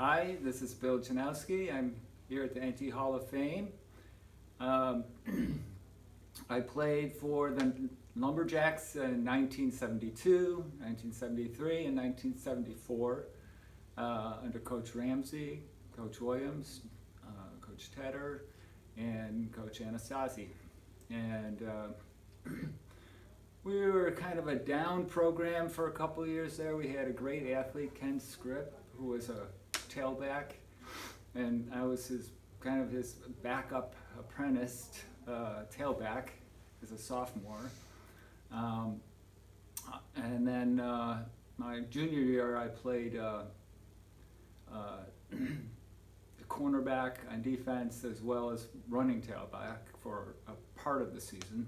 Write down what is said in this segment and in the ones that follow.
Hi, this is Bill Janowsky. I'm here at the NT Hall of Fame. I played for the Lumberjacks in 1972, 1973, and 1974 under Coach Ramsey, Coach Williams, Coach Tedder, and Coach Anastasi. And we were kind of a down program for a couple of years there. We had a great athlete, Ken Scripp, who was a tailback, and I was his backup apprentice tailback as a sophomore. And then my junior year, I played the cornerback on defense as well as running tailback for a part of the season.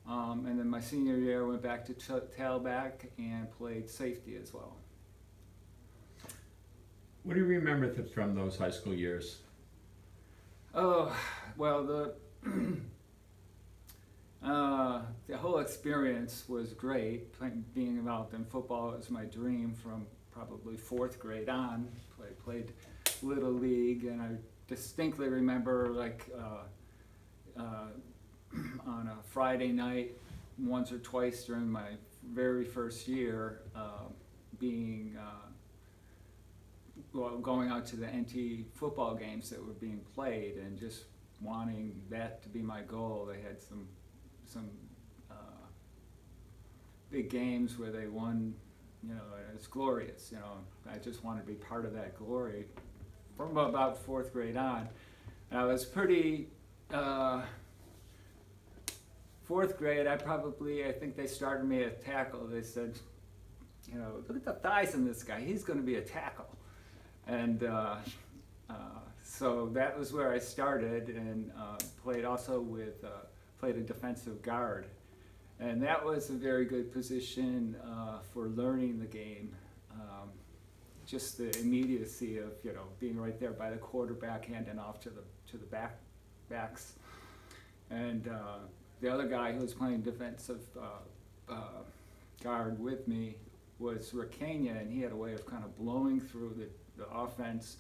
And then my senior year, I went back to tailback and played safety as well. What do you remember from those high school years? Oh, well, the whole experience was great. Being involved in football was my dream from probably fourth grade on. I played Little League, and I distinctly remember on a Friday night, once or twice during my very first year, going out to the NT football games that were being played and just wanting that to be my goal. They had some big games where they won, it's glorious, I just wanted to be part of that glory from about fourth grade on. And I was pretty, fourth grade, I think they started me at tackle. They said, look at the thighs in this guy, he's going to be a tackle. And so that was where I started, and played a defensive guard. And that was a very good position for learning the game. Just the immediacy of being right there by the quarterback, handing off to the backs. And the other guy who was playing defensive guard with me was Ricania, and he had a way of kind of blowing through the offense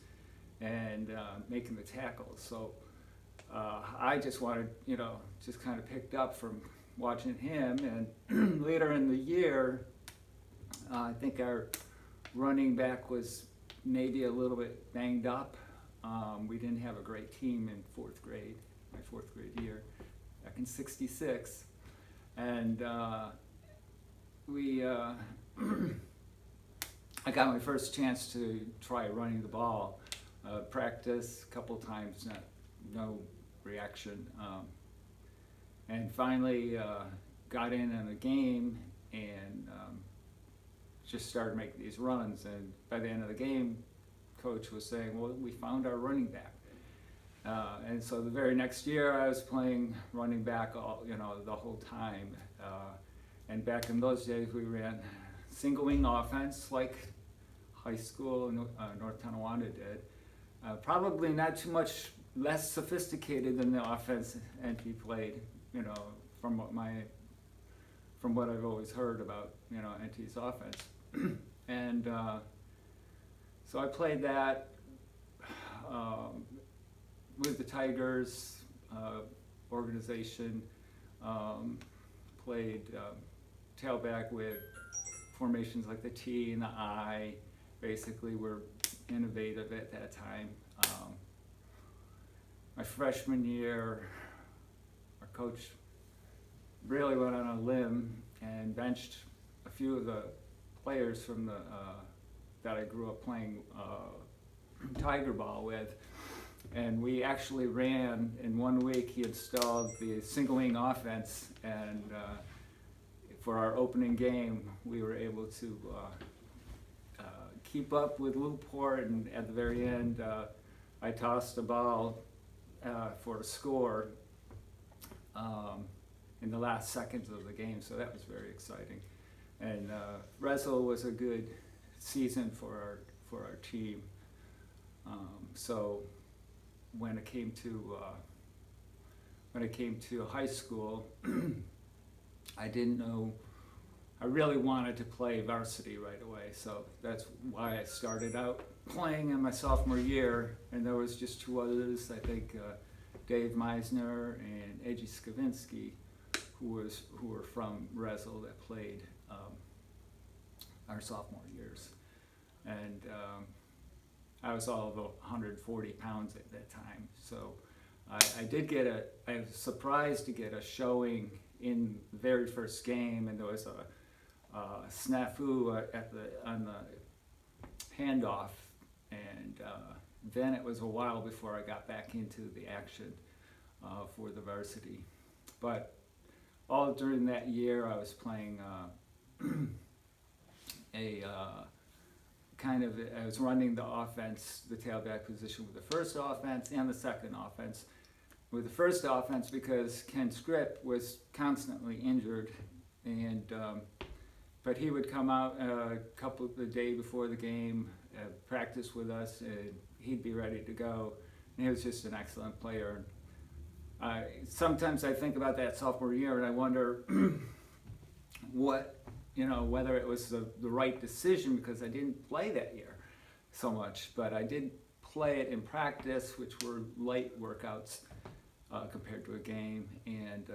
and making the tackles. So I just wanted, just kind of picked up from watching him. And later in the year, I think our running back was maybe a little bit banged up. We didn't have a great team in fourth grade, my fourth grade year, back in '66. And I got my first chance to try running the ball. Practice a couple times, no reaction. And finally got in a game and just started making these runs. And by the end of the game, coach was saying, well, we found our running back. And so the very next year, I was playing running back the whole time. And back in those days, we ran single wing offense like high school in North Tonawanda did. Probably not too much less sophisticated than the offense NT played, from what I've always heard about, NT's offense. And so I played that with the Tigers organization, played tailback with formations like the T and the I. Basically were innovative at that time. My freshman year, our coach really went on a limb and benched a few of the players from that I grew up playing Tiger ball with. And we actually ran, in 1 week, he installed the single wing offense, and for our opening game, we were able to keep up with Newport, and at the very end, I tossed the ball for a score in the last seconds of the game, so that was very exciting. And Wrestle was a good season for our team. So when it came to high school, I didn't know I really wanted to play varsity right away, so that's why I started out playing in my sophomore year, and there was just two others, I think Dave Meisner and Edgy Skavinsky, who were from Wrazin that played our sophomore years. And I was all of 140 pounds at that time, so I was surprised to get a showing in the very first game, and there was a snafu on the handoff, and then it was a while before I got back into the action for the varsity. But all during that year, I was playing I was running the offense, the tailback position with the first offense and the second offense. With the first offense, because Ken Scripp was constantly injured, and but he would come out the day before the game, practice with us, and he'd be ready to go. And he was just an excellent player. Sometimes I think about that sophomore year, and I wonder whether it was the right decision, because I didn't play that year so much, but I did play it in practice, which were light workouts compared to a game, and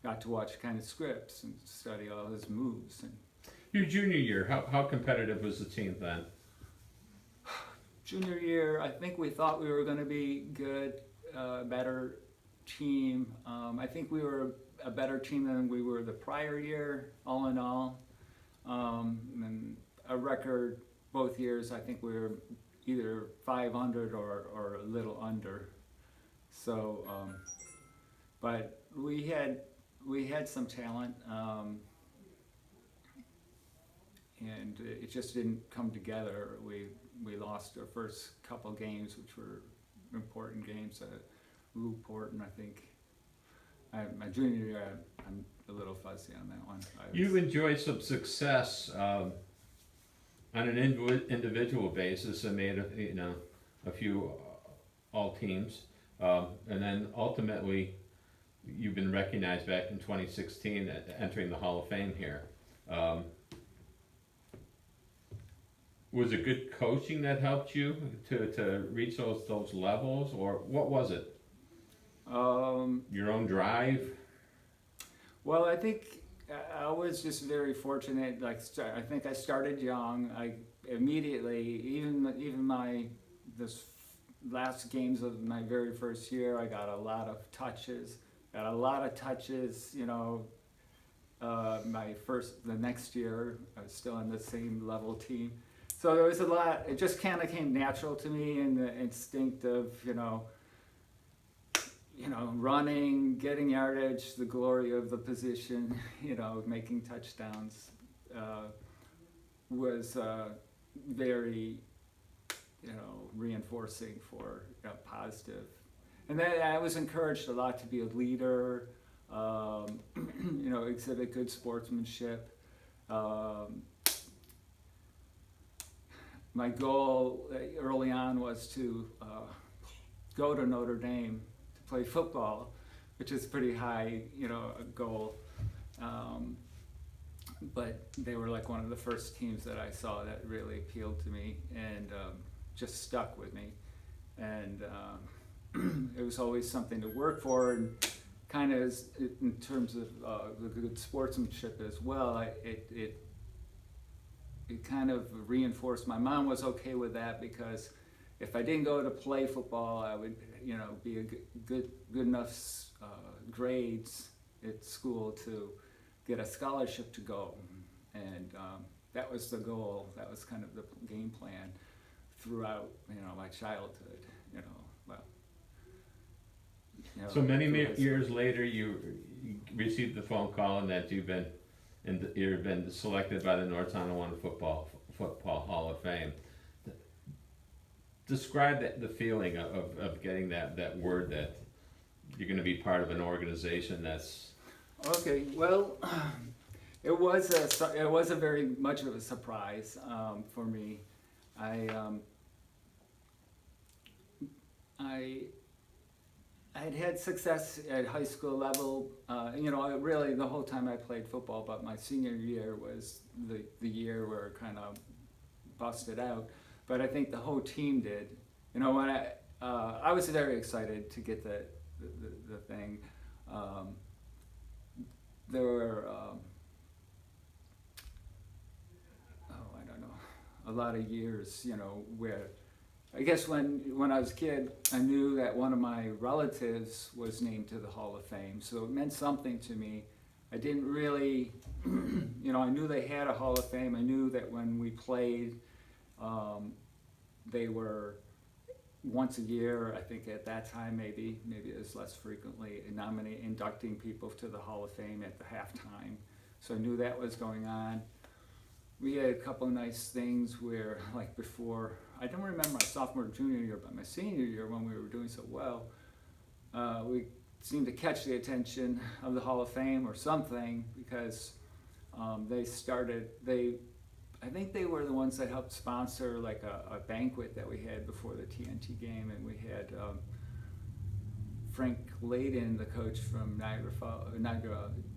got to watch kind of scripts and study all his moves. And Your junior year, how competitive was the team then? junior year, I think we thought we were going to be good, better team. I think we were a better team than we were the prior year, all in all. And a record both years, I think we were either 500 or a little under. So, but we had some talent, and it just didn't come together. We lost our first couple games, which were important games. Newport, and I think my junior year, I'm a little fuzzy on that one. You enjoyed some success on an individual basis and made a few all teams, and then ultimately you've been recognized back in 2016 entering the Hall of Fame here. Was it good coaching that helped you to reach those levels, or what was it? Your own drive? Well, I think I was just very fortunate. I think I started young. I immediately, even this last games of my very first year, I got a lot of touches. The next year, I was still on the same level team. So there was a lot. It just kind of came natural to me, and the instinct of running, getting yardage, the glory of the position, making touchdowns, was very, reinforcing for positive. And then I was encouraged a lot to be a leader, exhibit good sportsmanship. My goal early on was to go to Notre Dame to play football, which is pretty high, goal. But they were like one of the first teams that I saw that really appealed to me and just stuck with me. And it was always something to work for, and kind of in terms of the good sportsmanship as well, it kind of reinforced. My mom was okay with that, because if I didn't go to play football, I would, be a good enough grades at school to get a scholarship to go, and that was the goal. That was kind of the game plan throughout, my childhood. So many years later, you received the phone call and that you've been selected by the North Tonawanda Football Hall of Fame. Describe the feeling of getting that word that you're going to be part of an organization that's... Okay, well, it was a very much of a surprise for me. I'd had success at high school level, really the whole time I played football, but my senior year was the year where it kind of busted out. But I think the whole team did. When I was very excited to get the thing. There were, I don't know, a lot of years, where I guess when I was a kid, I knew that one of my relatives was named to the Hall of Fame, so it meant something to me. I didn't really, I knew they had a Hall of Fame. I knew that when we played, they were once a year, I think at that time, maybe it was less frequently, inducting people to the Hall of Fame at the halftime. So I knew that was going on. We had a couple of nice things where, like before, I don't remember my sophomore, junior year, but my senior year when we were doing so well, we seemed to catch the attention of the Hall of Fame or something, because I think they were the ones that helped sponsor like a banquet that we had before the TNT game, and we had Frank Layden, the coach from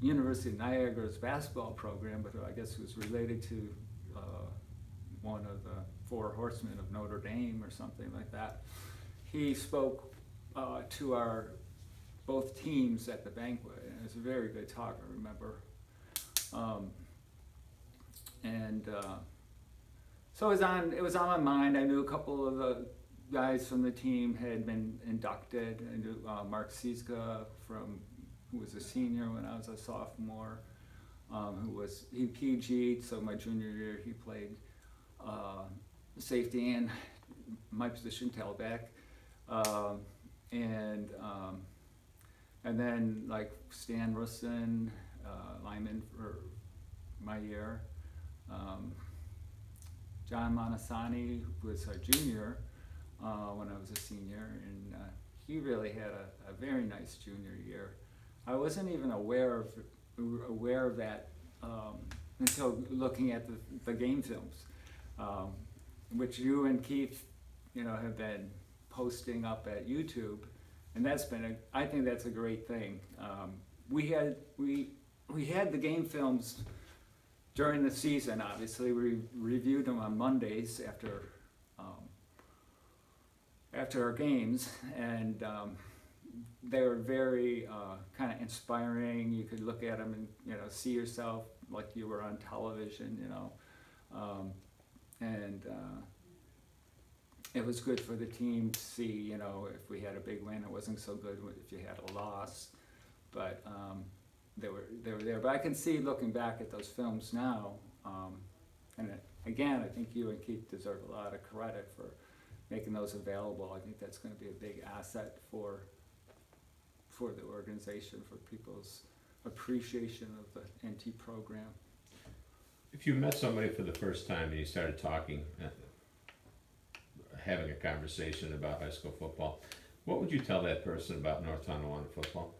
University of Niagara's basketball program, but I guess it was related to one of the Four Horsemen of Notre Dame or something like that. He spoke to our both teams at the banquet, and it was a very good talk, I remember. So it was on my mind. I knew a couple of the guys from the team had been inducted. I knew Mark Cizka, who was a senior when I was a sophomore, he PG'd, so my junior year he played safety and my position, tailback. And then like Stan Russin, lineman for my year. John Monasani was a junior when I was a senior, and he really had a very nice junior year. I wasn't even aware of that until looking at the game films, which you and Keith, have been posting up at YouTube, and I think that's a great thing. We had the game films during the season. Obviously, we reviewed them on Mondays after our games, and they were very kind of inspiring. You could look at them and see yourself like you were on television, and it was good for the team to see, if we had a big win. It wasn't so good if you had a loss, but they were there. But I can see, looking back at those films now, and again, I think you and Keith deserve a lot of credit for making those available. I think that's going to be a big asset for the organization, for people's appreciation of the NT program. If you met somebody for the first time and you started talking, having a conversation about high school football, what would you tell that person about North Tonawanda football?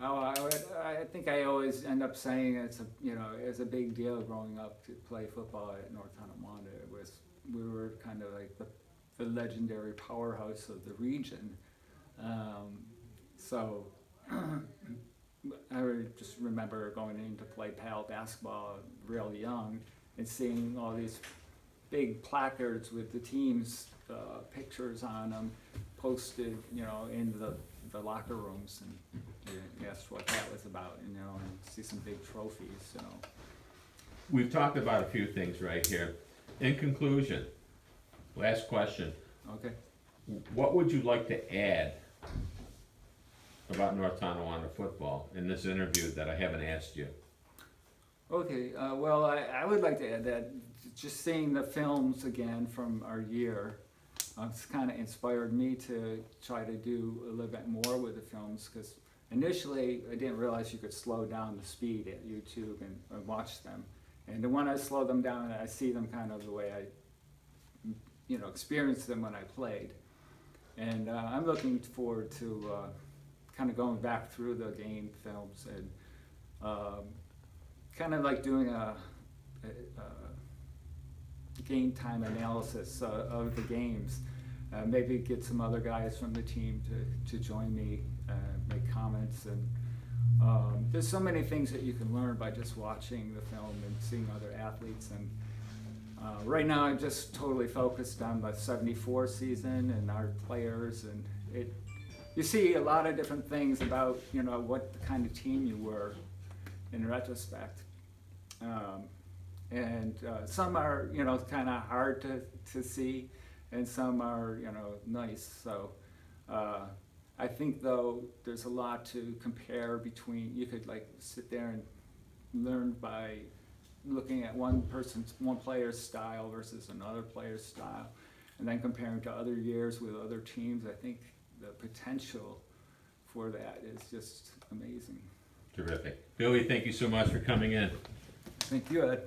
Oh, I think I always end up saying it's a big deal growing up to play football at North Tonawanda. We were kind of like the legendary powerhouse of the region. So I just remember going in to play PAL basketball real young and seeing all these big placards with the team's pictures on them posted, in the locker rooms, and you asked what that was about, and see some big trophies, We've talked about a few things right here. In conclusion, last question. Okay. What would you like to add about North Tonawanda football in this interview that I haven't asked you? Okay, well, I would like to add that just seeing the films again from our year, it's kind of inspired me to try to do a little bit more with the films, because initially I didn't realize you could slow down the speed at YouTube and watch them. And when I slow them down, I see them kind of the way I experienced them when I played. And I'm looking forward to kind of going back through the game films and kind of like doing a game time analysis of the games. maybe get some other guys from the team to join me, make comments, and there's so many things that you can learn by just watching the film and seeing other athletes. And right now I'm just totally focused on the '74 season and our players, and you see a lot of different things about, you know, what kind of team you were in retrospect. And some are, you know, kind of hard to see, and some are, you know, nice. So I think, though, there's a lot to compare between. You could like sit there and learn by looking at one player's style versus another player's style, and then comparing to other years with other teams. I think the potential for that is just amazing. Terrific. Billy, thank you so much for coming in. Thank you, Ed.